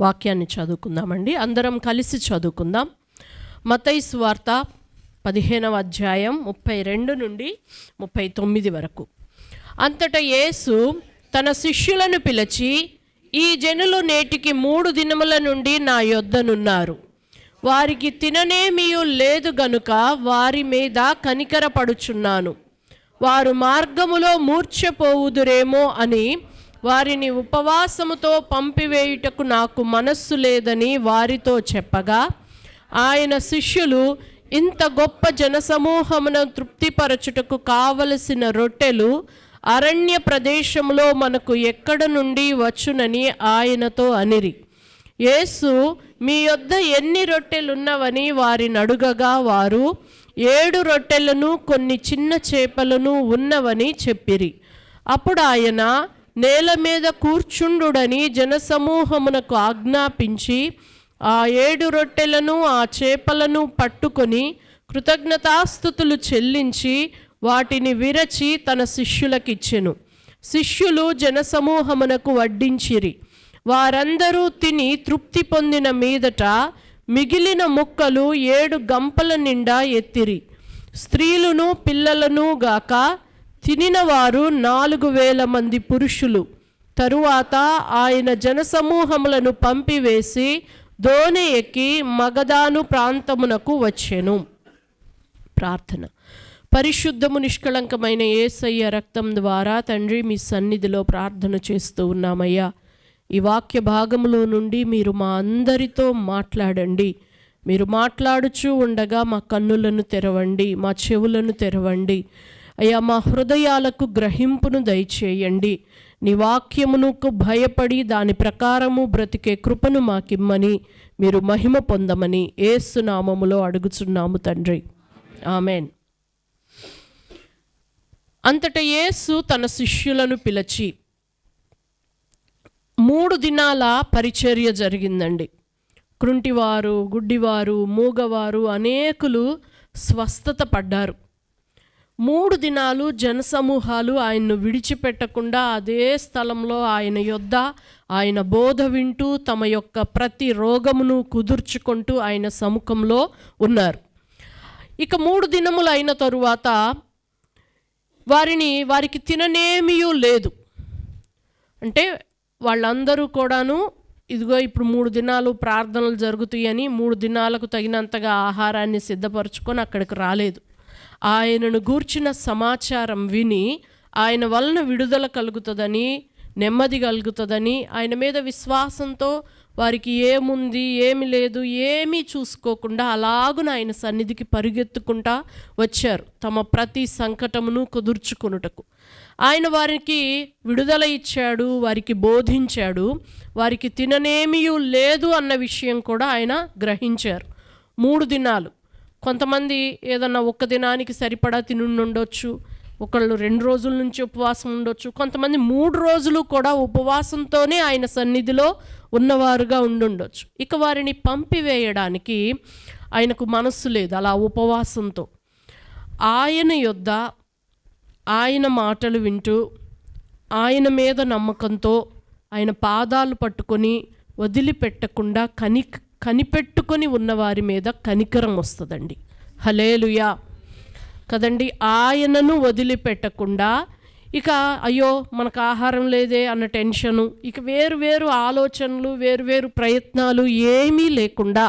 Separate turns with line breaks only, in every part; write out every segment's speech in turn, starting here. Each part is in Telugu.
వాక్యాన్ని చదువుకుందామండి. అందరం కలిసి చదువుకుందాం. మత్తయి సువార్త 15వ అధ్యాయం 32 నుండి 39 వరకు. అంతటా యేసు తన శిష్యులను పిలిచి, ఈ జనులు నేటికి 3 దినముల నుండి నా యొద్దనున్నారు. వారికి తిననేమియూ లేదు గనుక వారి మీద కనికరపడుచున్నాను. వారు మార్గములో మూర్ఛపోవుదురేమో అని వారిని ఉపవాసముతో పంపివేయుటకు నాకు మనస్సు లేదని వారితో చెప్పగా, ఆయన శిష్యులు, ఇంత గొప్ప జనసమూహమును తృప్తిపరచుటకు కావలసిన రొట్టెలు అరణ్య ప్రదేశంలో మనకు ఎక్కడ నుండి వచ్చునని ఆయనతో అనిరి. యేసు, మీ యొద్ద ఎన్ని రొట్టెలున్నవని వారిని అడుగగా, వారు 7 రొట్టెలను కొన్ని చిన్న చేపలను ఉన్నవని చెప్పిరి. అప్పుడు ఆయన నేల మీద కూర్చుండుడని జనసమూహమునకు ఆజ్ఞాపించి ఆ 7 రొట్టెలను ఆ చేపలను పట్టుకొని కృతజ్ఞతాస్తుతులు చెల్లించి వాటిని విరచి తన శిష్యులకిచ్చెను. శిష్యులు జనసమూహమునకు వడ్డించిరి. వారందరూ తిని తృప్తి పొందిన మీదట మిగిలిన ముక్కలు 7 గంపల నిండా ఎత్తిరి. స్త్రీలను పిల్లలను గాక తినిన వారు 4,000 మంది పురుషులు. తరువాత ఆయన జనసమూహములను పంపివేసి దోణి ఎక్కి మగదాను ప్రాంతమునకు వచ్చెను. ప్రార్థన. పరిశుద్ధము నిష్కళంకమైన యేసయ్య రక్తం ద్వారా తండ్రి మీ సన్నిధిలో ప్రార్థన చేస్తూ ఉన్నామయ్యా. ఈ వాక్య భాగంలో నుండి మీరు మా అందరితో మాట్లాడండి. మీరు మాట్లాడుచూ ఉండగా మా కన్నులను తెరవండి, మా చెవులను తెరవండి అయ్యా. మా హృదయాలకు గ్రహింపును దయచేయండి. నీ వాక్యమునకు భయపడి దాని ప్రకారము బ్రతికే కృపను మాకిమ్మని, మీరు మహిమ పొందమని యేసు నామములో అడుగుచున్నాము తండ్రి, ఆమెన్. అంతటా యేసు తన శిష్యులను పిలిచి 3 దినాల పరిచర్య జరిగిందండి. కృంటివారు, గుడ్డివారు, మూగవారు అనేకులు స్వస్థత పడ్డారు. 3 దినాలు జనసమూహాలు ఆయన్ను విడిచిపెట్టకుండా అదే స్థలంలో ఆయన యొద్ద ఆయన బోధ వింటూ తమ యొక్క ప్రతి రోగమును కుదుర్చుకుంటూ ఆయన సముఖంలో ఉన్నారు. ఇక 3 దినములు అయిన తరువాత వారికి తిననేమియూ లేదు. అంటే వాళ్ళందరూ కూడాను ఇదిగో ఇప్పుడు 3 దినాలు ప్రార్థనలు జరుగుతాయని 3 దినాలకు తగినంతగా ఆహారాన్ని సిద్ధపరచుకొని అక్కడికి రాలేదు. ఆయనను గూర్చిన సమాచారం విని ఆయన వలన విడుదల కలుగుతుందని, నెమ్మది కలుగుతుందని, ఆయన మీద విశ్వాసంతో వారికి ఏముంది ఏమి లేదు ఏమీ చూసుకోకుండా అలాగున ఆయన సన్నిధికి పరిగెత్తుకుంటా వచ్చారు తమ ప్రతి సంకటమును కుదుర్చుకొనుటకు. ఆయన వారికి విడుదల ఇచ్చాడు, వారికి బోధించాడు. వారికి తిననేమియూ లేదు అన్న విషయం కూడా ఆయన గ్రహించారు. 3 దినాలు. కొంతమంది ఏదన్నా 1 దినానికి సరిపడా తినుండొచ్చు, ఒకళ్ళు 2 రోజుల నుంచి ఉపవాసం ఉండొచ్చు, కొంతమంది 3 రోజులు కూడా ఉపవాసంతోనే ఆయన సన్నిధిలో ఉన్నవారుగా ఉండుండొచ్చు. ఇక వారిని పంపివేయడానికి ఆయనకు మనస్సు లేదు. అలా ఉపవాసంతో ఆయన యొద్ద ఆయన మాటలు వింటూ ఆయన మీద నమ్మకంతో ఆయన పాదాలు పట్టుకొని వదిలిపెట్టకుండా కనిపెట్టుకొని ఉన్నవారి మీద కనికరం వస్తుందండి. హల్లెలూయా కదండి. ఆయనను వదిలిపెట్టకుండా ఇక అయ్యో మనకు ఆహారం లేదే అన్న టెన్షను, ఇక వేరు ఆలోచనలు, వేరు ప్రయత్నాలు ఏమీ లేకుండా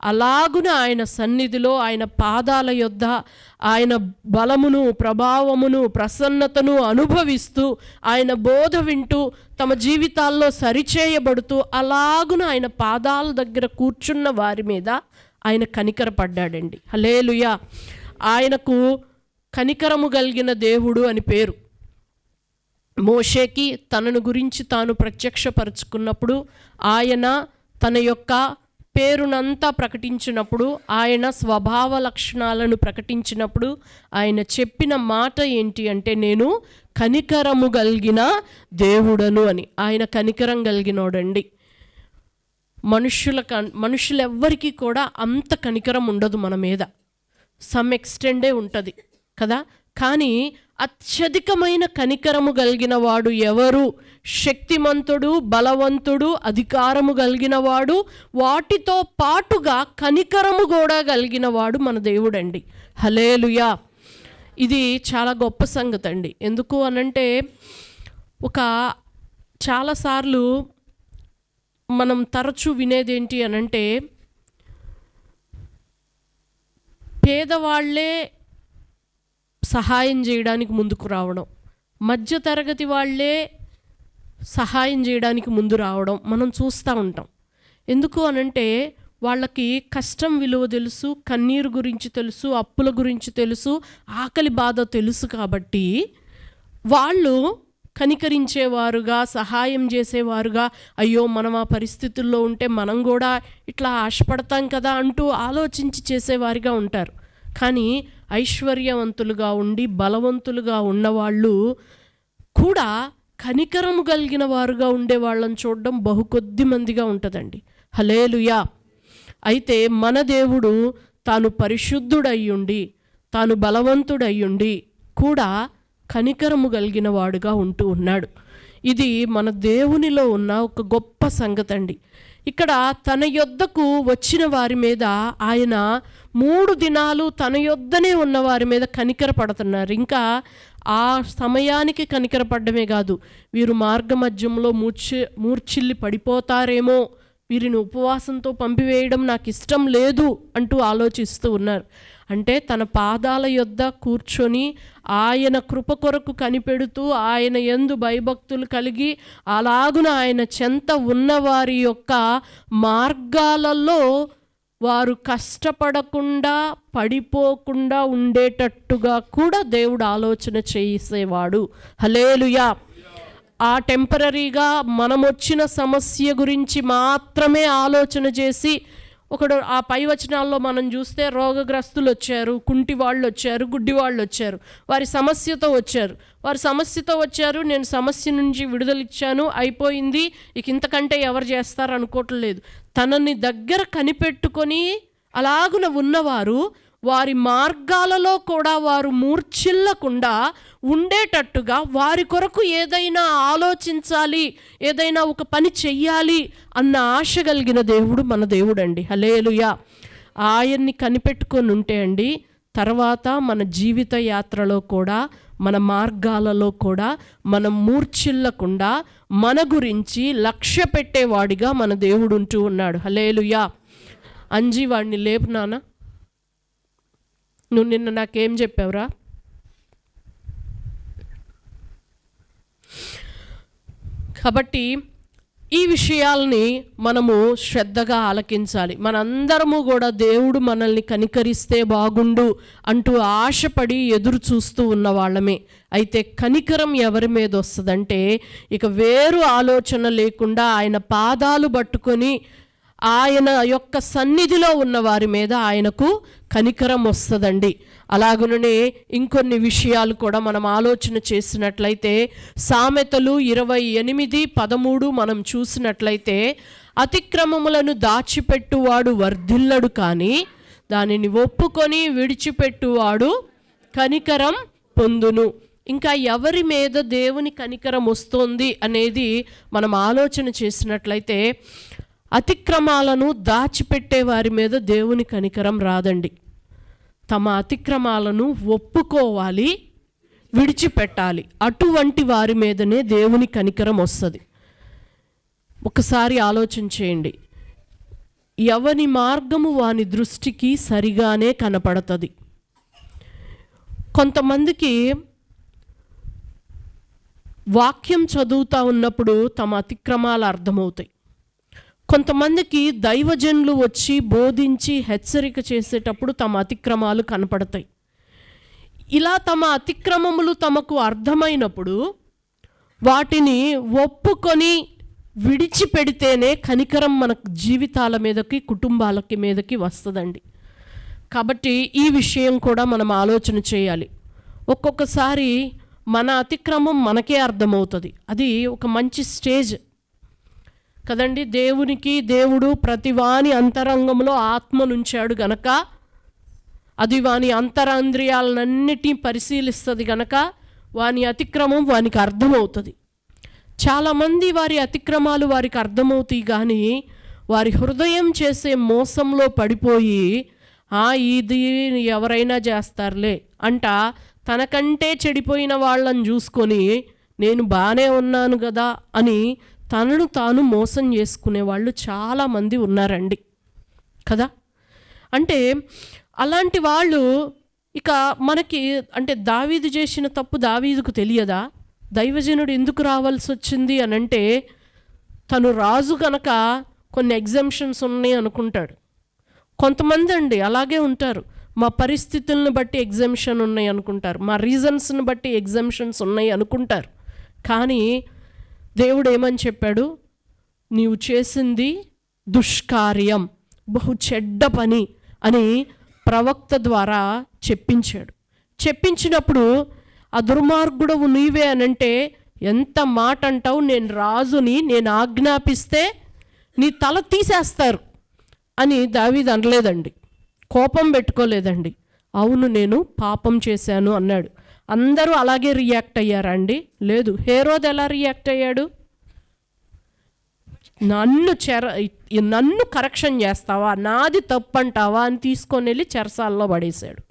అలాగున ఆయన సన్నిధిలో ఆయన పాదాల యొద్ద ఆయన బలమును, ప్రభావమును, ప్రసన్నతను అనుభవిస్తూ ఆయన బోధ వింటూ తమ జీవితాల్లో సరిచేయబడుతూ అలాగున ఆయన పాదాల దగ్గర కూర్చున్న వారి మీద ఆయన కనికరపడ్డాడండి. హల్లెలూయా. ఆయనకు కనికరము కలిగిన దేవుడు అని పేరు. మోషేకి తనను గురించి తాను ప్రత్యక్షపరుచుకున్నప్పుడు, ఆయన తన యొక్క పేరునంతా ప్రకటించినప్పుడు, ఆయన స్వభావ లక్షణాలను ప్రకటించినప్పుడు ఆయన చెప్పిన మాట ఏంటి అంటే, నేను కనికరము కలిగిన దేవుడను అని. ఆయన కనికరం కలిగినోడండి. మనుషులెవ్వరికీ కూడా అంత కనికరం ఉండదు మన మీద. సమ్ ఎక్స్టెండే ఉంటుంది కదా. కానీ అత్యధికమైన కనికరము కలిగిన వాడు ఎవరు? శక్తిమంతుడు, బలవంతుడు, అధికారము కలిగిన వాడు, వాటితో పాటుగా కనికరము కూడా కలిగిన వాడు మన దేవుడండి. హల్లెలూయా. ఇది చాలా గొప్ప సంగతి అండి. ఎందుకు అనంటే చాలాసార్లు మనం తరచూ వినేది ఏంటి అనంటే, పేదవాళ్లే సహాయం చేయడానికి ముందుకు రావడం, మధ్యతరగతి వాళ్ళే సహాయం చేయడానికి ముందు రావడం మనం చూస్తూ ఉంటాం. ఎందుకు అనంటే వాళ్ళకి కష్టం విలువ తెలుసు, కన్నీరు గురించి తెలుసు, అప్పుల గురించి తెలుసు, ఆకలి బాధ తెలుసు. కాబట్టి వాళ్ళు కనికరించేవారుగా, సహాయం చేసేవారుగా, అయ్యో మనం ఆ పరిస్థితుల్లో ఉంటే మనం కూడా ఇట్లా ఆశపడతాం కదా అంటూ ఆలోచించి చేసేవారిగా ఉంటారు. కానీ ఐశ్వర్యవంతులుగా ఉండి బలవంతులుగా ఉన్నవాళ్ళు కూడా కనికరము కలిగిన వారుగా ఉండే వాళ్ళని చూడడం బహు కొద్ది మందిగా ఉంటుందండి. హల్లెలూయా. అయితే మన దేవుడు తాను పరిశుద్ధుడయ్యుండి, తాను బలవంతుడయ్యుండి కూడా కనికరము కలిగిన వాడుగా ఉంటూ ఉన్నాడు. ఇది మన దేవునిలో ఉన్న ఒక గొప్ప సంగతి అండి. ఇక్కడ తన యొద్దకు వచ్చిన వారి మీద ఆయన 3 దినాలు తన యొద్దనే ఉన్న వారి మీద కనికర పడుతున్నారు. ఇంకా ఆ సమయానికి కనికరపడ్డమే కాదు, వీరు మార్గ మధ్యంలో మూర్ఛిల్లి పడిపోతారేమో, వీరిని ఉపవాసంతో పంపివేయడం నాకు ఇష్టం లేదు అంటూ ఆలోచిస్తూ ఉన్నారు. అంటే తన పాదాల యొద్ద కూర్చొని ఆయన కృప కొరకు కనిపెడుతూ, ఆయన యందు భయభక్తులు కలిగి అలాగున ఆయన చెంత ఉన్నవారి యొక్క మార్గాలలో వారు కష్టపడకుండా పడిపోకుండా ఉండేటట్టుగా కూడా దేవుడు ఆలోచన చేసేవాడు. హల్లెలూయా. ఆ టెంపరరీగా మనం వచ్చిన సమస్య గురించి మాత్రమే ఆలోచన చేసి, ఒకడు ఆ పై వచనాల్లో మనం చూస్తే రోగగ్రస్తులు వచ్చారు, కుంటి వాళ్ళు వచ్చారు, గుడ్డి వాళ్ళు వచ్చారు, వారి సమస్యతో వచ్చారు. నేను సమస్య నుంచి విడుదలిచ్చాను, అయిపోయింది, ఇక ఇంతకంటే ఎవరు చేస్తారు అనుకోవట్లేదు. తనని దగ్గర కనిపెట్టుకొని అలాగున ఉన్నవారు వారి మార్గాలలో కూడా వారు మూర్ఛిల్లకుండా ఉండేటట్టుగా వారి కొరకు ఏదైనా ఆలోచించాలి, ఏదైనా ఒక పని చెయ్యాలి అన్న ఆశ కలిగిన దేవుడు మన దేవుడు అండి. హల్లెలూయా. ఆయన్ని కనిపెట్టుకొని ఉంటే అండి, తర్వాత మన జీవిత యాత్రలో కూడా, మన మార్గాలలో కూడా మనం మూర్ఛిల్లకుండా మన గురించి లక్ష్య పెట్టేవాడిగా మన దేవుడు ఉంటూ ఉన్నాడు. హల్లెలూయా. అంజీ, వాడిని లేపు నాన్న, నువ్వు నిన్న నాకేం చెప్పావురా? కాబట్టి ఈ విషయాల్ని మనము శ్రద్ధగా ఆలకించాలి. మనందరము కూడా దేవుడు మనల్ని కనికరిస్తే బాగుండు అంటూ ఆశపడి ఎదురు చూస్తూ ఉన్న వాళ్ళమే. అయితే కనికరం ఎవరి మీద వస్తుందంటే, ఇక వేరు ఆలోచన లేకుండా ఆయన పాదాలు పట్టుకొని ఆయన యొక్క సన్నిధిలో ఉన్న వారి మీద ఆయనకు కనికరం వస్తుందండి. అలాగనే ఇంకొన్ని విషయాలు కూడా మనం ఆలోచన చేసినట్లయితే, సామెతలు 28:13 మనం చూసినట్లయితే, అతిక్రమములను దాచిపెట్టువాడు వర్ధిల్లడు, కానీ దానిని ఒప్పుకొని విడిచిపెట్టువాడు కనికరం పొందును. ఇంకా ఎవరి మీద దేవుని కనికరం వస్తుంది అనేది మనం ఆలోచన చేసినట్లయితే, అతిక్రమాలను దాచిపెట్టే వారి మీద దేవుని కనికరం రాదండి. తమ అతిక్రమాలను ఒప్పుకోవాలి, విడిచిపెట్టాలి. అటువంటి వారి మీదనే దేవుని కనికరం వస్తుంది. ఒకసారి ఆలోచన చేయండి. ఎవని మార్గము వాని దృష్టికి సరిగానే కనపడుతుంది. కొంతమందికి వాక్యం చదువుతూ ఉన్నప్పుడు తమ అతిక్రమాలు అర్థమవుతాయి. కొంతమందికి దైవజనులు వచ్చి బోధించి హెచ్చరిక చేసేటప్పుడు తమ అతిక్రమాలు కనపడతాయి. ఇలా తమ అతిక్రమములు తమకు అర్థమైనప్పుడు వాటిని ఒప్పుకొని విడిచిపెడితేనే కనికరం మన జీవితాల మీదకి, కుటుంబాలకి మీదకి వస్తుందండి. కాబట్టి ఈ విషయం కూడా మనం ఆలోచన చేయాలి. ఒక్కొక్కసారి మన అతిక్రమం మనకే అర్థమవుతుంది. అది ఒక మంచి స్టేజ్ కదండి. దేవుడు ప్రతివాని అంతరంగంలో ఆత్మనుంచాడు గనక అది వాని అంతరంద్రియాలన్నిటినీ పరిశీలిస్తుంది గనక వాని అతిక్రమం వానికి అర్థమవుతుంది. చాలామంది వారి అతిక్రమాలు వారికి అర్థమవుతాయి, కానీ వారి హృదయం చేసే మోసంలో పడిపోయి ఇది ఎవరైనా చేస్తారులే అంట తనకంటే చెడిపోయిన వాళ్ళని చూసుకొని నేను బాగానే ఉన్నాను కదా అని తనను తాను మోసం చేసుకునే వాళ్ళు చాలామంది ఉన్నారండి కదా. అంటే అలాంటి వాళ్ళు ఇక మనకి అంటే దావీదు చేసిన తప్పు దావీదుకు తెలియదా? దైవజనుడు ఎందుకు రావాల్సి వచ్చింది అని అంటే తను రాజు కనుక కొన్ని ఎగ్జంప్షన్స్ ఉన్నాయి అనుకుంటాడు. కొంతమంది అండి అలాగే ఉంటారు, మా పరిస్థితులను బట్టి ఎగ్జంప్షన్ ఉన్నాయి అనుకుంటారు, మా రీజన్స్ని బట్టి ఎగ్జంప్షన్స్ ఉన్నాయి అనుకుంటారు. కానీ దేవుడు ఏమని చెప్పాడు? నీవు చేసింది దుష్కార్యం, బహు చెడ్డ పని అని ప్రవక్త ద్వారా చెప్పించాడు. చెప్పించినప్పుడు ఆ దుర్మార్గుడవు నీవే అనంటే ఎంత మాట అంటావు, నేను రాజుని, నేను ఆజ్ఞాపిస్తే నీ తల తీసేస్తారు అని దావీదు అనలేదండి, కోపం పెట్టుకోలేదండి. అవును నేను పాపం చేశాను అన్నాడు. అందరూ అలాగే రియాక్ట్ అయ్యారా అండి? లేదు. హేరోదు ఎలా రియాక్ట్ అయ్యాడు? నన్ను కరెక్షన్ చేస్తావా, నాది తప్పంటావా అని తీసుకొని వెళ్ళి చెరసాల్లో పడేశాడు.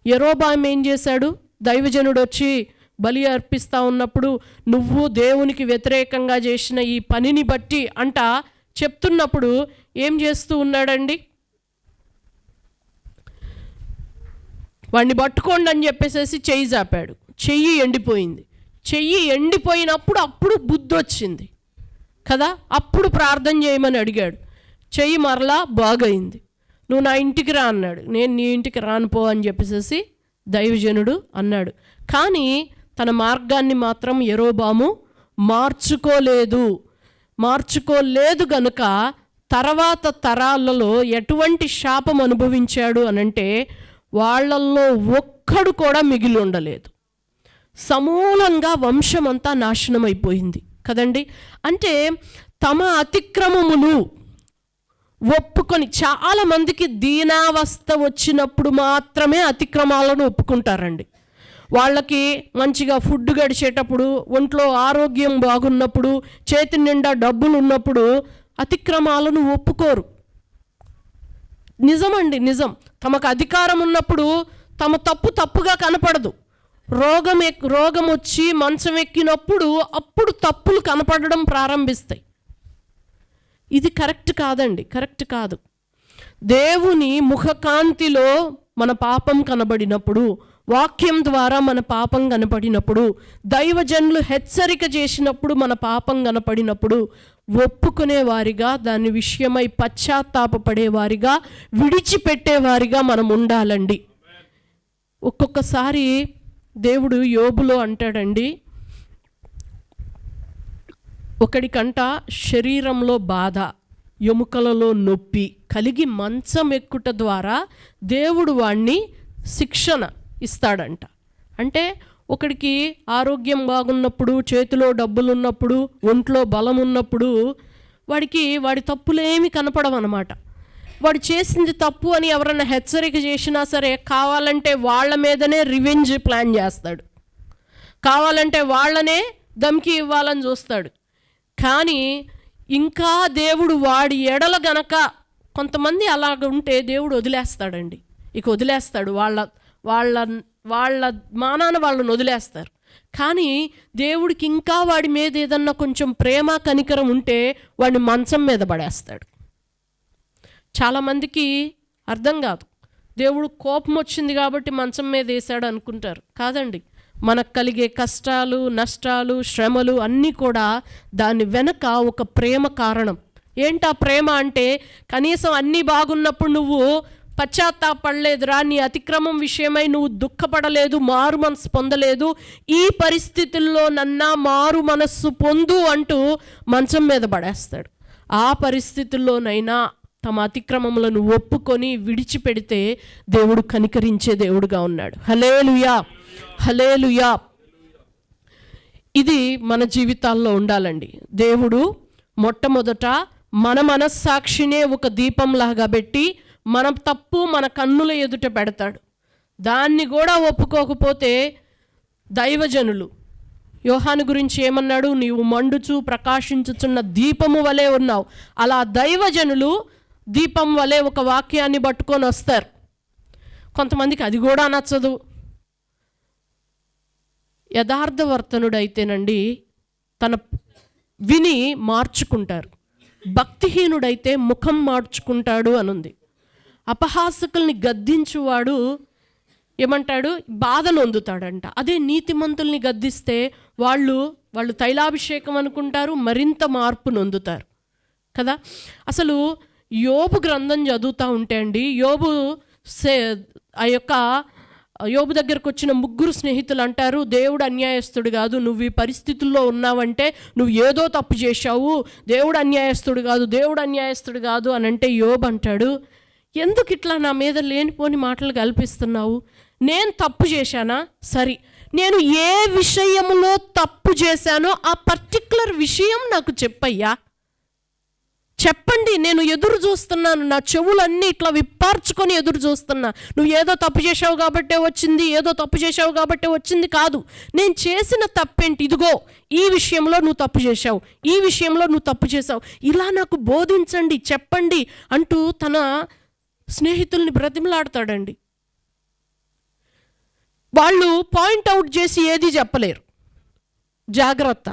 యెరోబాము ఏం చేశాడు? దైవజనుడు వచ్చి బలి అర్పిస్తూ ఉన్నప్పుడు నువ్వు దేవునికి వ్యతిరేకంగా చేసిన ఈ పనిని బట్టి అంట చెప్తున్నప్పుడు ఏం చేస్తూ ఉన్నాడండి? వాడిని పట్టుకోండి అని చెప్పేసి చెయ్యి చాపాడు. చెయ్యి ఎండిపోయింది. చెయ్యి ఎండిపోయినప్పుడు అప్పుడు బుద్ధి వచ్చింది కదా, అప్పుడు ప్రార్థన చేయమని అడిగాడు. చెయ్యి మరలా బాగైంది. నువ్వు నా ఇంటికి రా అన్నాడు. నేను నీ ఇంటికి రానుపో అని చెప్పేసి దైవజనుడు అన్నాడు. కానీ తన మార్గాన్ని మాత్రం యెరోబాము మార్చుకోలేదు గనుక తర్వాత తరాలలో ఎటువంటి శాపం అనుభవించాడు అనంటే వాళ్ళల్లో ఒక్కడు కూడా మిగిలి ఉండలేదు. సమూలంగా వంశమంతా నాశనం అయిపోయింది కదండి. అంటే తమ అతిక్రమములు ఒప్పుకొని, చాలామందికి దీనావస్థ వచ్చినప్పుడు మాత్రమే అతిక్రమాలను ఒప్పుకుంటారండి. వాళ్ళకి మంచిగా ఫుడ్ గడిచేటప్పుడు, ఒంట్లో ఆరోగ్యం బాగున్నప్పుడు, చేతి నిండా డబ్బులు ఉన్నప్పుడు అతిక్రమాలను ఒప్పుకోరు. నిజమండి, నిజం. తమకు అధికారం ఉన్నప్పుడు తమ తప్పు తప్పుగా కనపడదు. రోగం వచ్చి మంచం ఎక్కినప్పుడు అప్పుడు తప్పులు కనపడడం ప్రారంభిస్తాయి. ఇది కరెక్ట్ కాదండి, కరెక్ట్ కాదు. దేవుని ముఖకాంతిలో మన పాపం కనబడినప్పుడు, వాక్యం ద్వారా మన పాపం కనపడినప్పుడు, దైవజనులు హెచ్చరిక చేసినప్పుడు మన పాపం కనపడినప్పుడు ఒప్పుకునేవారిగా, దాని విషయమై పశ్చాత్తాపపడేవారిగా, విడిచిపెట్టేవారిగా మనం ఉండాలండి. ఒక్కొక్కసారి దేవుడు యోబులో అంటాడండి, ఒకడికంట శరీరంలో బాధ, ఎముకలలో నొప్పి కలిగి మంచం ఎక్కుట ద్వారా దేవుడు వాణ్ణి శిక్షణ ఇస్తాడంట. అంటే ఒకడికి ఆరోగ్యం బాగున్నప్పుడు, చేతిలో డబ్బులు ఉన్నప్పుడు, ఒంట్లో బలం ఉన్నప్పుడు వాడి తప్పులేమి కనపడవన్నమాట. వాడు చేసింది తప్పు అని ఎవరైనా హెచ్చరిక చేసినా సరే కావాలంటే వాళ్ళ మీదనే రివెంజ్ ప్లాన్ చేస్తాడు, కావాలంటే వాళ్ళనే దమ్కి ఇవ్వాలని చూస్తాడు. కానీ ఇంకా దేవుడు వాడి ఎడల గనక కొంతమంది అలాగ ఉంటే దేవుడు వదిలేస్తాడండి. ఇక వదిలేస్తాడు, వాళ్ళ మానాన వాళ్ళని వదిలేస్తారు. కానీ దేవుడికి ఇంకా వాడి మీద ఏదన్నా కొంచెం ప్రేమ కనికరం ఉంటే వాడిని మంచం మీద పడేస్తాడు. చాలామందికి అర్థం కాదు, దేవుడు కోపం వచ్చింది కాబట్టి మంచం మీద వేసాడు అనుకుంటారు. కాదండి, మనకు కలిగే కష్టాలు, నష్టాలు, శ్రమలు అన్నీ కూడా దాని వెనక ఒక ప్రేమ కారణం. ఏంటా ప్రేమ అంటే, కనీసం అన్నీ బాగున్నప్పుడు నువ్వు పశ్చాత్తాపడలేదురా, నీ అతిక్రమం విషయమై నువ్వు దుఃఖపడలేదు, మారు మనస్సు పొందలేదు, ఈ పరిస్థితుల్లో నన్నా మారు మనస్సు పొందు అంటూ మంచం మీద పడేస్తాడు. ఆ పరిస్థితుల్లోనైనా తమ అతిక్రమములను ఒప్పుకొని విడిచిపెడితే దేవుడు కనికరించే దేవుడుగా ఉన్నాడు. హల్లెలూయా, హల్లెలూయా. ఇది మన జీవితాల్లో ఉండాలండి. దేవుడు మొట్టమొదట మన మనస్సాక్షినే ఒక దీపంలాగా పెట్టి మన తప్పు మన కన్నుల ఎదుట పెడతాడు. దాన్ని కూడా ఒప్పుకోకపోతే దైవజనులు యోహాను గురించి ఏమన్నాడు? నీవు మండుచు ప్రకాశించుచున్న దీపము వలె ఉన్నావు. అలా దైవజనులు దీపం వలె ఒక వాక్యాన్ని పట్టుకొని వస్తారు. కొంతమందికి అది కూడా నచ్చదు. యథార్థవర్తనుడైతేనండి తన విని మార్చుకుంటారు, భక్తిహీనుడైతే ముఖం మార్చుకుంటాడు అనుంది. అపహాసకుల్ని గద్దించువాడు ఏమంటాడు? బాధను పొందుతాడంట. అదే నీతిమంతుల్ని గద్దిస్తే వాళ్ళు తైలాభిషేకం అనుకుంటారు, మరింత మార్పు నొందుతారు కదా. అసలు యోబు గ్రంథం చదువుతూ ఉంటే అండి, యోబు దగ్గరకు వచ్చిన 3 స్నేహితులు అంటారు, దేవుడు అన్యాయస్తుడు కాదు, నువ్వు ఈ పరిస్థితుల్లో ఉన్నావంటే నువ్వు ఏదో తప్పు చేశావు, దేవుడు అన్యాయస్తుడు కాదు, దేవుడు అన్యాయస్తుడు కాదు అని అంటే యోబు అంటాడు, ఎందుకు ఇట్లా నా మీద లేనిపోని మాటలు కల్పిస్తున్నావు? నేను తప్పు చేశానా? సరే, నేను ఏ విషయంలో తప్పు చేశానో ఆ పర్టిక్యులర్ విషయం నాకు చెప్పయ్యా, చెప్పండి, నేను ఎదురు చూస్తున్నాను, నా చెవులన్నీ ఇట్లా విప్పార్చుకొని ఎదురు చూస్తున్నా. నువ్వు ఏదో తప్పు చేసావు కాబట్టే వచ్చింది, ఏదో తప్పు చేసావు కాబట్టే వచ్చింది కాదు, నేను చేసిన తప్పేంటి, ఇదిగో ఈ విషయంలో నువ్వు తప్పు చేశావు, ఈ విషయంలో నువ్వు తప్పు చేసావు, ఇలా నాకు బోధించండి, చెప్పండి అంటూ తన స్నేహితుల్ని బ్రతిమలాడతాడండి. వాళ్ళు పాయింట్అవుట్ చేసి ఏది చెప్పలేరు. జాగ్రత్త.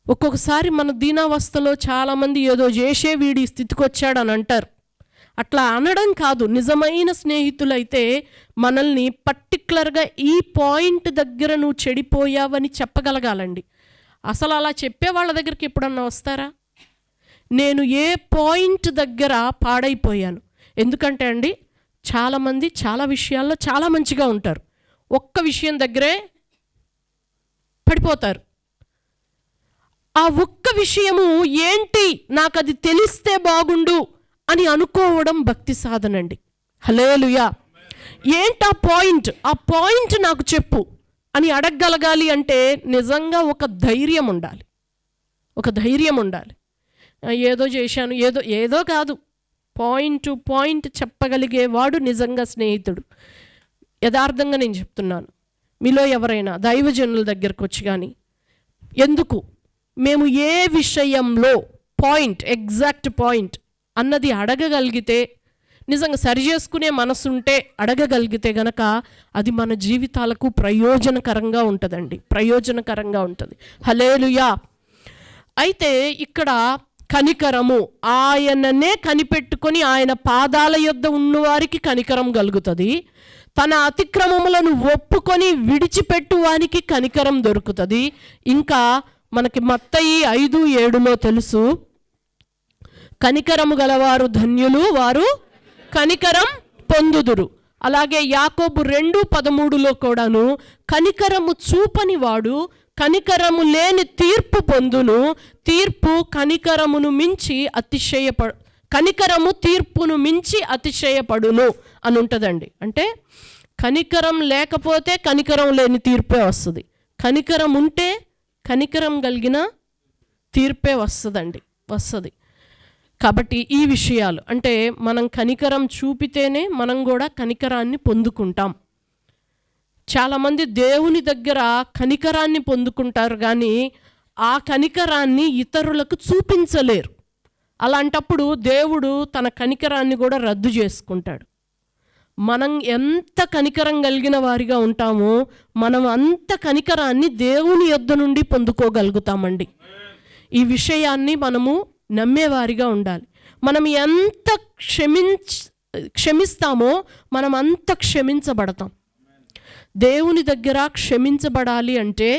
ఒక్కొక్కసారి మన దీనావస్థలో చాలామంది ఏదో చేసే వీడి స్థితికి వచ్చాడని అంటారు. అట్లా అనడం కాదు, నిజమైన స్నేహితులైతే మనల్ని పర్టికులర్గా ఈ పాయింట్ దగ్గర నువ్వు చెడిపోయావని చెప్పగలగాలండి. అసలు అలా చెప్పే వాళ్ళ దగ్గరికి ఎప్పుడన్నా వస్తారా? నేను ఏ పాయింట్ దగ్గర పాడైపోయాను. ఎందుకంటే అండి, చాలామంది చాలా విషయాల్లో చాలా మంచిగా ఉంటారు, ఒక్క విషయం దగ్గరే పడిపోతారు. ఆ ఒక్క విషయము ఏంటి, నాకు అది తెలిస్తే బాగుండు అని అనుకోవడం భక్తి సాధనండి. హల్లెలూయా. ఏంటి ఆ పాయింట్ నాకు చెప్పు అని అడగగలగాలి అంటే నిజంగా ఒక ధైర్యం ఉండాలి, ఏదో చేశాను, ఏదో కాదు, పాయింట్ చెప్పగలిగేవాడు నిజంగా స్నేహితుడు. యథార్థంగా నేను చెప్తున్నాను, మీలో ఎవరైనా దైవజనుల దగ్గరకు వచ్చి కానీ ఎందుకు మేము ఏ విషయంలో ఎగ్జాక్ట్ పాయింట్ అన్నది అడగగలిగితే, నిజంగా సరి చేసుకునే మనసుంటే అడగగలిగితే గనక అది మన జీవితాలకు ప్రయోజనకరంగా ఉంటుందండి, ప్రయోజనకరంగా ఉంటుంది. హల్లెలూయా. అయితే ఇక్కడ కనికరము, ఆయననే కనిపెట్టుకొని ఆయన పాదాల యొద్ద ఉన్నవారికి కనికరం కలుగుతుంది. తన అతిక్రమములను ఒప్పుకొని విడిచిపెట్టు వానికి కనికరం దొరుకుతుంది. ఇంకా మనకి మత్తయి 5:7 తెలుసు, కనికరము గలవారు ధన్యులు, వారు కనికరం పొందుదురు. అలాగే యాకోబు 2:13 కూడాను, కనికరము చూపని వాడు కనికరము లేని తీర్పు పొందును, తీర్పు కనికరము తీర్పును మించి అతిశయపడును అని ఉంటుందండి. అంటే కనికరం లేకపోతే కనికరం లేని తీర్పే వస్తుంది, కనికరం ఉంటే కనికరం కలిగిన తీర్పే వస్తుంది. కాబట్టి ఈ విషయాలు అంటే మనం కనికరం చూపితేనే మనం కూడా కనికరాన్ని పొందుకుంటాం. చాలామంది దేవుని దగ్గర కనికరాన్ని పొందుకుంటారు కానీ ఆ కనికరాన్ని ఇతరులకు చూపించలేరు. అలాంటప్పుడు దేవుడు తన కనికరాన్ని కూడా రద్దు చేసుకుంటాడు. మనం ఎంత కనికరం కలిగిన వారిగా ఉంటామో మనం అంత కనికరాన్ని దేవుని యొద్ద నుండి పొందుకోగలుగుతామండి. ఈ విషయాన్ని మనము నమ్మేవారిగా ఉండాలి. మనం ఎంత క్షమిస్తామో మనం అంత క్షమించబడతాం. దేవుని దగ్గర క్షమించబడాలి అంటే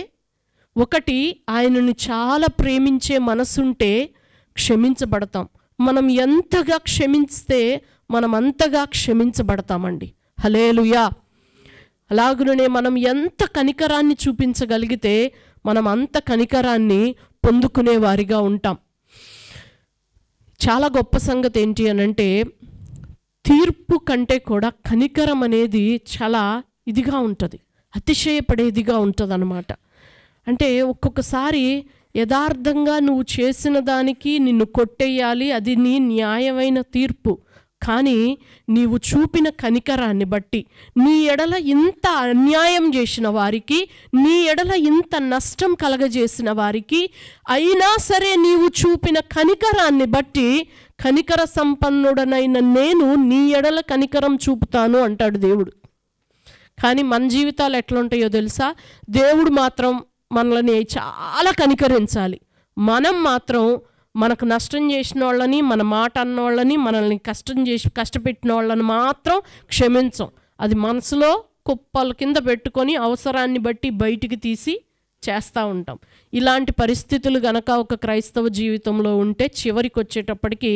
ఒకటి, ఆయనను చాలా ప్రేమించే మనసుంటే క్షమించబడతాం. మనం ఎంతగా క్షమిస్తే మనం అంతగా క్షమించబడతామండి. హల్లెలూయా. అలాగనే మనం ఎంత కనికరాన్ని చూపించగలిగితే మనం అంత కనికరాన్ని పొందుకునే వారిగా ఉంటాం. చాలా గొప్ప సంగతి ఏంటి అనంటే, తీర్పు కంటే కూడా కనికరం అనేది చాలా ఇదిగా ఉంటుంది, అతిశయపడేదిగా ఉంటుంది అన్నమాట. అంటే ఒక్కొక్కసారి యథార్థంగా నువ్వు చేసిన దానికి నిన్ను కొట్టేయాలి, అది నీ న్యాయమైన తీర్పు. కానీ నీవు చూపిన కనికరాన్ని బట్టి, నీ ఎడల ఇంత అన్యాయం చేసిన వారికి, నీ ఎడల ఇంత నష్టం కలగజేసిన వారికి అయినా సరే నీవు చూపిన కనికరాన్ని బట్టి కనికర సంపన్నుడనైన నేను నీ ఎడల కనికరం చూపుతాను అంటాడు దేవుడు. కానీ మన జీవితాలు ఎట్లుంటాయో తెలుసా? దేవుడు మాత్రం మనల్ని చాలా కనికరించాలి. మనం మాత్రం మనకు నష్టం చేసిన వాళ్ళని, మన మాట అన్న వాళ్ళని, మనల్ని కష్టపెట్టిన వాళ్ళని మాత్రం క్షమించం. అది మనసులో కుప్పల కింద పెట్టుకొని అవసరాన్ని బట్టి బయటికి తీసి చేస్తూ ఉంటాం. ఇలాంటి పరిస్థితులు గనక ఒక క్రైస్తవ జీవితంలో ఉంటే చివరికి వచ్చేటప్పటికి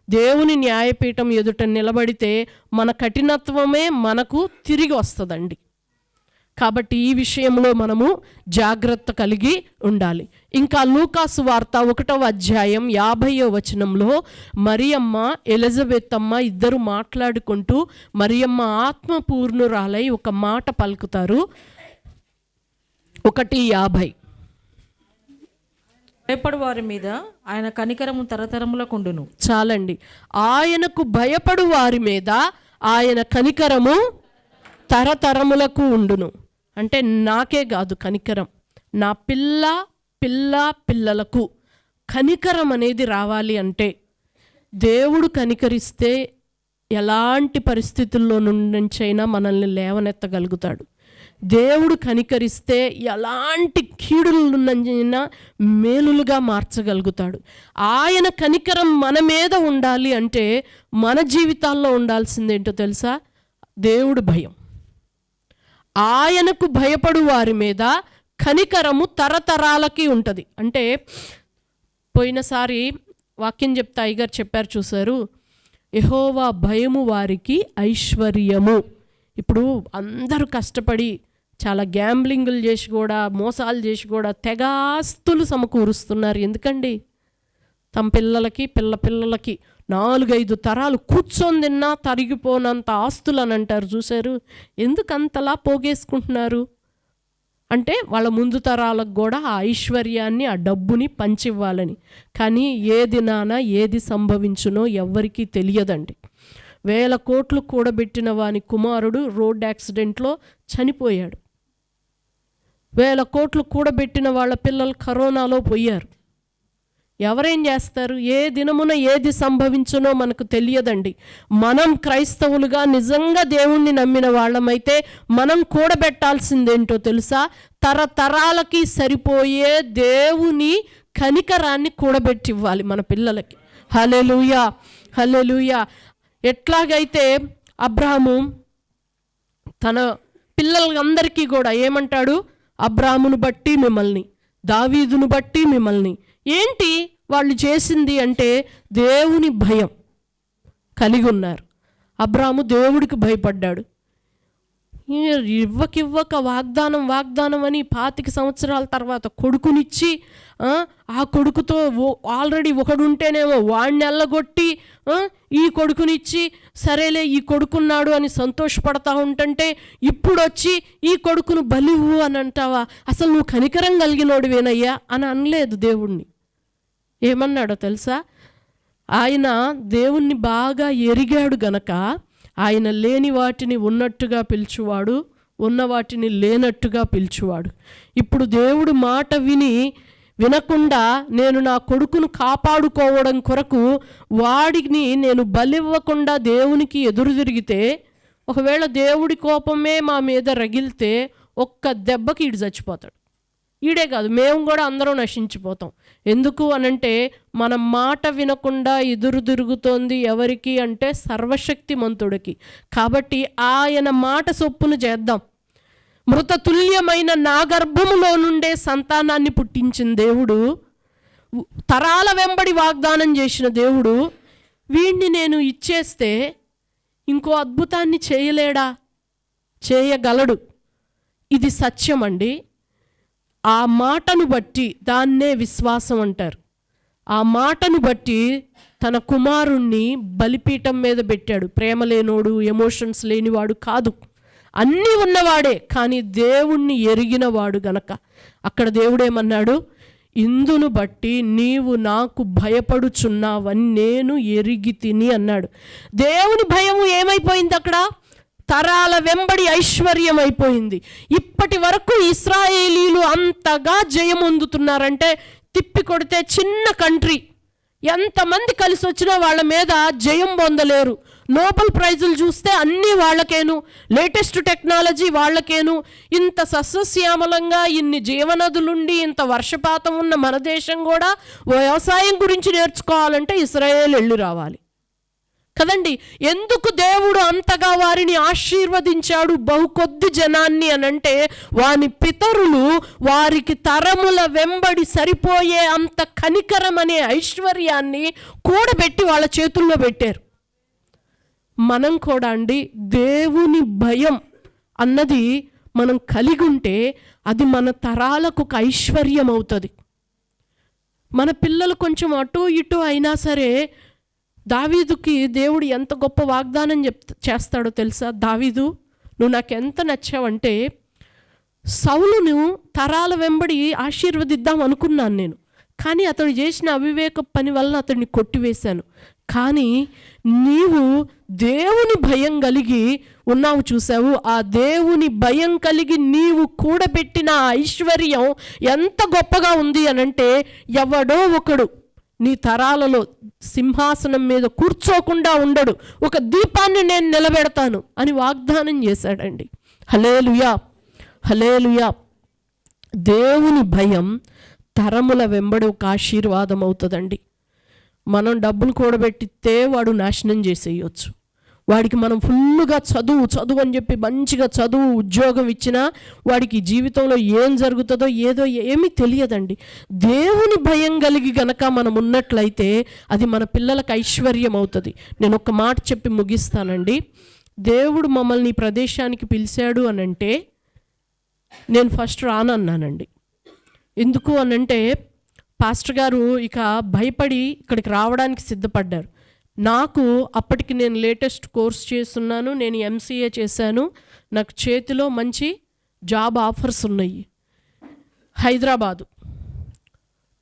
దేవుని న్యాయపీఠం ఎదుట నిలబడితే మన కఠినత్వమే మనకు తిరిగి వస్తుందండి. కాబట్టి ఈ విషయంలో మనము జాగ్రత్త కలిగి ఉండాలి. ఇంకా లూకాసు వార్త 1వ అధ్యాయం 50వ వచనంలో మరియమ్మ, ఎలిజబెత్ అమ్మ ఇద్దరు మాట్లాడుకుంటూ మరియమ్మ ఆత్మపూర్ణురాలై ఒక మాట పలుకుతారు. 1:50.
భయపడు వారి మీద ఆయన కనికరము తరతరములకు ఉండును.
చాలండి. ఆయనకు భయపడు వారి మీద ఆయన కనికరము తరతరములకు ఉండును. అంటే నాకే కాదు కనికరం, నా పిల్లలకు కనికరం అనేది రావాలి. అంటే దేవుడు కనికరిస్తే ఎలాంటి పరిస్థితుల్లో నుంచైనా మనల్ని లేవనెత్తగలుగుతాడు. దేవుడు కనికరిస్తే ఎలాంటి కీడులైనా మేలులుగా మార్చగలుగుతాడు. ఆయన కనికరం మన మీద ఉండాలి అంటే మన జీవితాల్లో ఉండాల్సిందేంటో తెలుసా? దేవుడు భయం. ఆయనకు భయపడు వారి మీద కనికరము తరతరాలకి ఉంటుంది. అంటే పోయినసారి వాక్యం చెప్తే అయ్యగారు చెప్పారు చూసారు, యెహోవా భయము వారికి ఐశ్వర్యము. ఇప్పుడు అందరూ కష్టపడి చాలా గ్యాంబ్లింగులు చేసి కూడా, మోసాలు చేసి కూడా తెగ ఆస్తులు సమకూరుస్తున్నారు. ఎందుకండి? తమ పిల్లలకి పిల్లలకి 4-5 తరాలు కూర్చొని తిన్నా తరిగిపోనంత ఆస్తులు అని అంటారు చూశారు. ఎందుకు అంతలా పోగేసుకుంటున్నారు అంటే వాళ్ళ ముందు తరాలకు కూడా ఆ ఐశ్వర్యాన్ని, ఆ డబ్బుని పంచివ్వాలని. కానీ ఏ దినాన ఏది సంభవించునో ఎవ్వరికీ తెలియదండి. 1000 కోట్లు కూడబెట్టిన వాని కుమారుడు రోడ్ యాక్సిడెంట్లో చనిపోయాడు. 1000 కోట్లు కూడబెట్టిన వాళ్ళ పిల్లలు కరోనాలో పోయారు. ఎవరేం చేస్తారు? ఏ దినమున ఏది సంభవించునో మనకు తెలియదండి. మనం క్రైస్తవులుగా నిజంగా దేవుణ్ణి నమ్మిన వాళ్ళమైతే మనం కూడబెట్టాల్సిందేంటో తెలుసా? తరతరాలకి సరిపోయే దేవుని కనికరాన్ని కూడబెట్టి ఇవ్వాలి మన పిల్లలకి. హల్లెలూయా, హల్లెలూయా. ఎట్లాగైతే అబ్రాహాము తన పిల్లలందరికీ కూడా ఏమంటాడు? అబ్రాహామును బట్టి మిమ్మల్ని, దావీదును బట్టి మిమ్మల్ని. ఏంటి వాళ్ళు చేసింది అంటే దేవుని భయం కలిగి ఉన్నారు. అబ్రాహాము దేవుడికి భయపడ్డాడు. ఇవ్వక వాగ్దానం అని 25 సంవత్సరాల తర్వాత కొడుకునిచ్చి ఆ కొడుకుతో ఆల్రెడీ ఒకడుంటేనేమో వాడిని ఎల్లగొట్టి ఈ కొడుకునిచ్చి సరేలే ఈ కొడుకున్నాడు అని సంతోషపడతా ఉంటుంటే ఇప్పుడు వచ్చి ఈ కొడుకును బలివ్వు అని అంటావా? అసలు నువ్వు కనికరం కలిగినోడివేనయ్యా అని అనలేదు దేవుణ్ణి. ఏమన్నాడో తెలుసా? ఆయన దేవుణ్ణి బాగా ఎరిగాడు గనక ఆయన లేని వాటిని ఉన్నట్టుగా పిలుచువాడు, ఉన్న వాటిని లేనట్టుగా పిలుచువాడు. ఇప్పుడు దేవుడు మాట వినకుండా నేను నా కొడుకును కాపాడుకోవడం కొరకు వాడిని నేను బలివ్వకుండా దేవునికి ఎదురు తిరిగితే, ఒకవేళ దేవుడి కోపమే మా మీద రగిలితే ఒక్క దెబ్బకి ఈడు చచ్చిపోతాడు. ఈడే కాదు, మేము కూడా అందరం నశించిపోతాం. ఎందుకు అనంటే మన మాట వినకుండా ఎదురు తిరుగుతోంది ఎవరికి అంటే సర్వశక్తిమంతుడికి. కాబట్టి ఆయన మాట చొప్పున చేద్దాం. మృతతుల్యమైన నా గర్భములో నుండే సంతానాన్ని పుట్టించిన దేవుడు, తరాల వెంబడి వాగ్దానం చేసిన దేవుడు, వీడిని నేను ఇచ్చేస్తే ఇంకో అద్భుతాన్ని చేయలేడా? చేయగలడు. ఇది సత్యం అండి. ఆ మాటను బట్టి దాన్నే విశ్వాసం అంటారు. ఆ మాటను బట్టి తన కుమారుణ్ణి బలిపీఠం మీద పెట్టాడు. ప్రేమ లేనోడు, ఎమోషన్స్ లేనివాడు కాదు, అన్నీ ఉన్నవాడే, కానీ దేవుణ్ణి ఎరిగినవాడు గనక. అక్కడ దేవుడేమన్నాడు? ఇందును బట్టి నీవు నాకు భయపడుచున్నావని నేను ఎరిగి తిని అన్నాడు. దేవుని భయం ఏమైపోయింది అక్కడ? తరాల వెంబడి ఐశ్వర్యం అయిపోయింది. ఇప్పటి వరకు ఇశ్రాయేలీలు అంతగా జయమొందుతున్నారంటే, తిప్పి కొడితే చిన్న కంట్రీ ఎంతమంది కలిసి వచ్చినా వాళ్ళ మీద జయం పొందలేరు. నోబెల్ ప్రైజులు చూస్తే అన్నీ వాళ్ళకేను, లేటెస్ట్ టెక్నాలజీ వాళ్ళకేను. ఇంత సస్యశ్యామలంగా ఇన్ని జీవనదులుండి ఇంత వర్షపాతం ఉన్న మన దేశం కూడా వ్యవసాయం గురించి నేర్చుకోవాలంటే ఇశ్రాయేలు వెళ్ళి రావాలి కదండి. ఎందుకు దేవుడు అంతగా వారిని ఆశీర్వదించాడు బహు కొద్ది జనాన్ని అనంటే, వాని పితరులు వారికి తరముల వెంబడి సరిపోయే అంత కనికరం అనే ఐశ్వర్యాన్ని కూడబెట్టి వాళ్ళ చేతుల్లో పెట్టారు. మనం కూడా అండి దేవుని భయం అన్నది మనం కలిగి ఉంటే అది మన తరాలకు ఒక ఐశ్వర్యం అవుతుంది. మన పిల్లలు కొంచెం అటు ఇటు అయినా సరే, దావీదుకి దేవుడు ఎంత గొప్ప వాగ్దానం చేస్తాడో తెలుసా? దావీదు, నువ్వు నాకు ఎంత నచ్చావంటే, సౌలును తరాల వెంబడి ఆశీర్వదిద్దాం అనుకున్నాను నేను, కానీ అతడు చేసిన అవివేక పని వలన అతడిని కొట్టివేశాను. కానీ నీవు దేవుని భయం కలిగి ఉన్నావు చూసావు, ఆ దేవుని భయం కలిగి నీవు కూడబెట్టిన ఐశ్వర్యం ఎంత గొప్పగా ఉంది అనంటే, ఎవడో ఒకడు నీ తరాలలో సింహాసనం మీద కూర్చోకుండా ఉండడు, ఒక దీపాన్ని నేను నిలబెడతాను అని వాగ్దానం చేశాడండి. హల్లెలూయా, హల్లెలూయా. దేవుని భయం తరముల వెంబడి ఒక ఆశీర్వాదం అవుతుందండి. మనం డబ్బులు కూడబెట్టితే వాడు నాశనం చేసేయచ్చు. వాడికి మనం ఫుల్గా చదువు అని చెప్పి మంచిగా చదువు ఉద్యోగం ఇచ్చినా వాడికి జీవితంలో ఏం జరుగుతుందో ఏదో ఏమీ తెలియదండి. దేవుని భయం కలిగి గనక మనం ఉన్నట్లయితే అది మన పిల్లలకు ఐశ్వర్యం అవుతుంది. నేను ఒక మాట చెప్పి ముగిస్తానండి. దేవుడు మమ్మల్ని ఈ ప్రదేశానికి పిలిచాడు అనంటే నేను ఫస్ట్ రానన్నానండి. ఎందుకు అనంటే, పాస్టర్ గారు ఇక భయపడి ఇక్కడికి రావడానికి సిద్ధపడ్డారు. నాకు అప్పటికి నేను లేటెస్ట్ కోర్స్ చేస్తున్నాను, నేను MCA చేశాను, నాకు చేతిలో మంచి జాబ్ ఆఫర్స్ ఉన్నాయి. హైదరాబాదు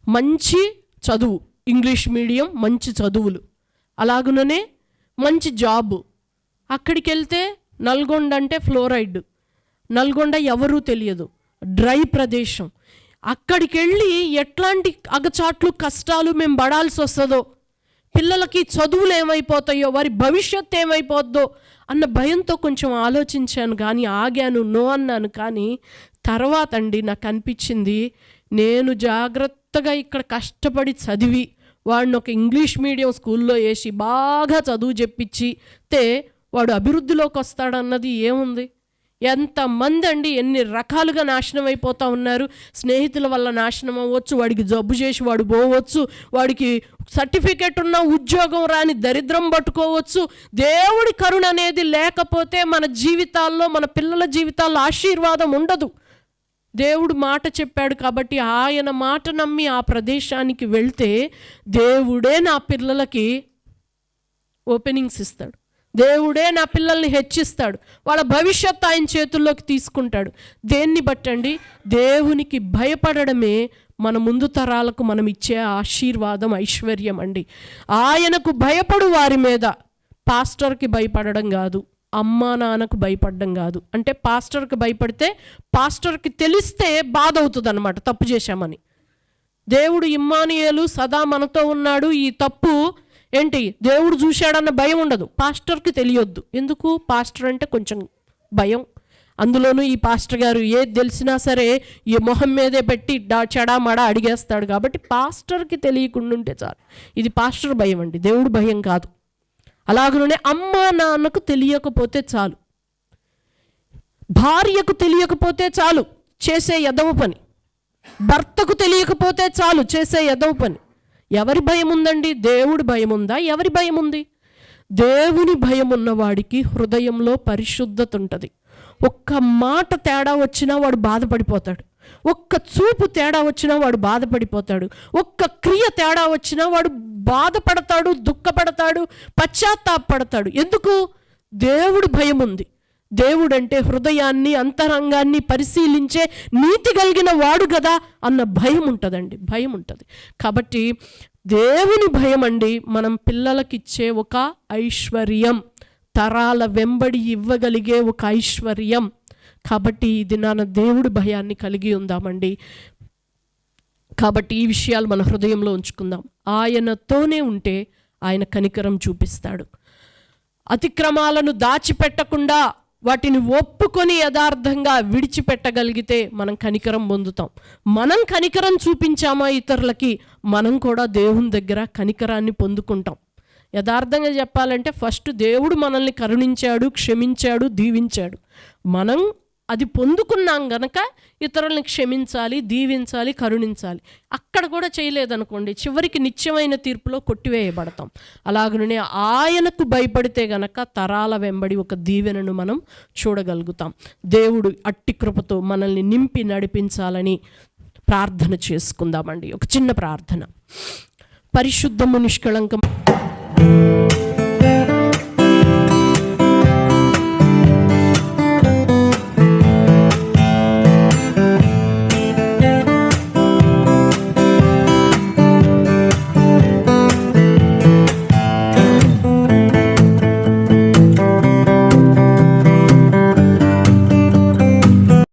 మంచి చదువు, ఇంగ్లీష్ మీడియం మంచి చదువులు, అలాగుననే మంచి జాబు. అక్కడికి వెళ్తే నల్గొండ అంటే ఫ్లోరైడ్, నల్గొండ ఎవరూ తెలియదు, డ్రై ప్రదేశం. అక్కడికి వెళ్ళి ఎట్లాంటి అగచాట్లు కష్టాలు మేము పడాల్సి వస్తుందో, పిల్లలకి చదువులు ఏమైపోతాయో, వారి భవిష్యత్తు ఏమైపోద్దో అన్న భయంతో కొంచెం ఆలోచించాను, కానీ ఆగాను, నో అన్నాను. కానీ తర్వాత అండి నాకు అనిపించింది, నేను జాగ్రత్తగా ఇక్కడ కష్టపడి చదివి వాడిని ఒక ఇంగ్లీష్ మీడియం స్కూల్లో వేసి బాగా చదువు చెప్పించితే వాడు అభివృద్ధిలోకి వస్తాడన్నది ఏముంది? ఎంతమంది అండి ఎన్ని రకాలుగా నాశనం అయిపోతూ ఉన్నారు. స్నేహితుల వల్ల నాశనం అవ్వచ్చు, వాడికి జబ్బు చేసి వాడు పోవచ్చు, వాడికి సర్టిఫికేట్ ఉన్న ఉద్యోగం రాని దరిద్రం పట్టుకోవచ్చు. దేవుడి కరుణ అనేది లేకపోతే మన జీవితాల్లో, మన పిల్లల జీవితాల్లో ఆశీర్వాదం ఉండదు. దేవుడు మాట చెప్పాడు కాబట్టి ఆయన మాట నమ్మి ఆ ప్రదేశానికి వెళ్తే దేవుడే నా పిల్లలకి ఓపెనింగ్స్ ఇస్తాడు, దేవుడే నా పిల్లల్ని హెచ్చిస్తాడు, వాళ్ళ భవిష్యత్తు ఆయన చేతుల్లోకి తీసుకుంటాడు. దేన్ని బట్టండి? దేవునికి భయపడడమే మన ముందు తరాలకు మనం ఇచ్చే ఆశీర్వాదం, ఐశ్వర్యం అండి. ఆయనకు భయపడు వారి మీద, పాస్టర్కి భయపడడం కాదు, అమ్మా నాన్నకు భయపడడం కాదు. అంటే పాస్టర్కి భయపడితే పాస్టర్కి తెలిస్తే బాధ అవుతుంది అన్నమాట, తప్పు చేశామని. దేవుడు ఇమ్మానుయేలు సదా మనతో ఉన్నాడు, ఈ తప్పు ఏంటి దేవుడు చూశాడన్న భయం ఉండదు, పాస్టర్కి తెలియొద్దు. ఎందుకు? పాస్టర్ అంటే కొంచెం భయం. అందులోనూ ఈ పాస్టర్ గారు ఏది తెలిసినా సరే ఈ మొహం మీదే పెట్టి చెడామడా అడిగేస్తాడు కాబట్టి పాస్టర్కి తెలియకుండా ఉంటే చాలు. ఇది పాస్టర్ భయం అండి, దేవుడు భయం కాదు. అలాగనే అమ్మా నాన్నకు తెలియకపోతే చాలు, భార్యకు తెలియకపోతే చాలు చేసే ఎదవ పని, భర్తకు తెలియకపోతే చాలు చేసే ఎదవ పని. ఎవరి భయం ఉందండి? దేవుడి భయం ఉందా? ఎవరి భయం ఉంది? దేవుని భయం ఉన్నవాడికి హృదయంలో పరిశుద్ధత ఉంటుంది. ఒక్క మాట తేడా వచ్చినా వాడు బాధపడిపోతాడు, ఒక్క చూపు తేడా వచ్చినా వాడు బాధపడిపోతాడు, ఒక్క క్రియ తేడా వచ్చినా వాడు బాధపడతాడు, దుఃఖపడతాడు, పశ్చాత్తాపడతాడు. ఎందుకు? దేవుడి భయం ఉంది. దేవుడంటే హృదయాన్ని అంతరంగాన్ని పరిశీలించే నీతి కలిగిన వాడు కదా అన్న భయం ఉంటుందండి, భయం ఉంటుంది. కాబట్టి దేవుని భయం అండి మనం పిల్లలకిచ్చే ఒక ఐశ్వర్యం, తరాల వెంబడి ఇవ్వగలిగే ఒక ఐశ్వర్యం. కాబట్టి ఈ దినాన దేవుడి భయాన్ని కలిగి ఉందామండి. కాబట్టి ఈ విషయాలు మన హృదయంలో ఉంచుకుందాం. ఆయనతోనే ఉంటే ఆయన కనికరం చూపిస్తాడు. అతిక్రమాలను దాచిపెట్టకుండా వాటిని ఒప్పుకొని యథార్థంగా విడిచిపెట్టగలిగితే మనం కనికరం పొందుతాం. మనం కనికరం చూపించామా ఇతరులకి, మనం కూడా దేవుని దగ్గర కనికరాన్ని పొందుకుంటాం. యథార్థంగా చెప్పాలంటే ఫస్ట్ దేవుడు మనల్ని కరుణించాడు, క్షమించాడు, దీవించాడు. మనం అది పొందుకున్నాం గనక ఇతరుల్ని క్షమించాలి, దీవించాలి, కరుణించాలి. అక్కడ కూడా చేయలేదనుకోండి, చివరికి నిత్యమైన తీర్పులో కొట్టివేయబడతాం. అలాగనే ఆయనకు భయపడితే గనక తరాల వెంబడి ఒక దీవెనను మనం చూడగలుగుతాం. దేవుడు అట్టి కృపతో మనల్ని నింపి నడిపించాలని ప్రార్థన చేసుకుందామండి. ఒక చిన్న ప్రార్థన. పరిశుద్ధము నిష్కళంకం